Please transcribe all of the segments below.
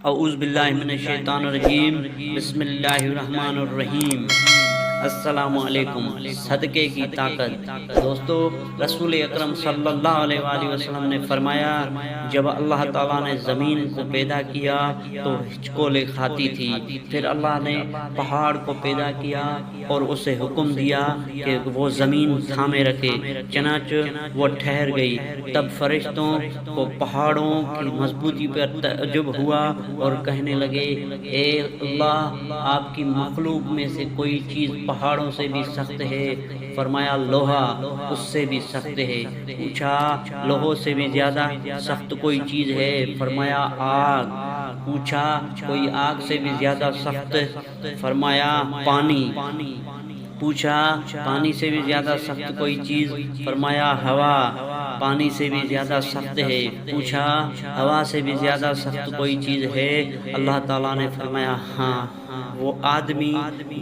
اعوذ باللہ من الشیطان الرجیم، بسم اللہ الرحمن الرحیم۔ السلام علیکم۔ صدقے کی طاقت۔ دوستو، رسول اکرم صلی اللہ علیہ وآلہ وسلم نے فرمایا، جب اللہ تعالیٰ نے زمین کو پیدا کیا تو ہچکولے کھاتی تھی، پھر اللہ نے پہاڑ کو پیدا کیا اور اسے حکم دیا کہ وہ زمین تھامے رکھے، چنانچہ وہ ٹھہر گئی۔ تب فرشتوں کو پہاڑوں کی مضبوطی پر تعجب ہوا اور کہنے لگے، اے اللہ، آپ کی مخلوق میں سے کوئی چیز پہاڑوں سے بھی سخت ہے؟ فرمایا، لوہا اس سے بھی سخت ہے۔ پوچھا، لوہوں سے بھی زیادہ سخت کوئی چیز ہے؟ فرمایا، آگ۔ پوچھا، کوئی آگ سے بھی زیادہ سخت؟ فرمایا، پانی۔ پوچھا، پانی سے بھی زیادہ سخت کوئی چیز؟ فرمایا، ہوا۔ پانی سے بھی زیادہ سخت ہے۔ پوچھا، ہوا سے بھی زیادہ سخت کوئی چیز ہے؟ اللہ تعالیٰ نے فرمایا، ہاں، وہ آدمی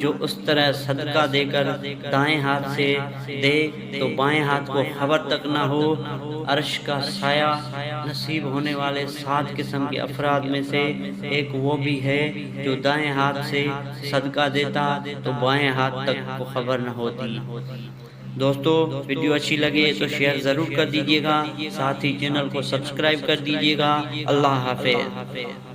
جو اس طرح صدقہ دے کر دائیں ہاتھ سے دے تو بائیں ہاتھ کو خبر تک نہ ہو۔ عرش کا سایہ نصیب ہونے والے 7 قسم کے افراد میں سے ایک وہ بھی ہے جو دائیں ہاتھ سے صدقہ دیتا تو بائیں ہاتھ تک کو خبر نہ ہوتی۔ دوستو، ویڈیو اچھی لگے تو شیئر ضرور کر دیجیے گا، ساتھ ہی چینل کو سبسکرائب کر دیجیے گا۔ اللہ حافظ۔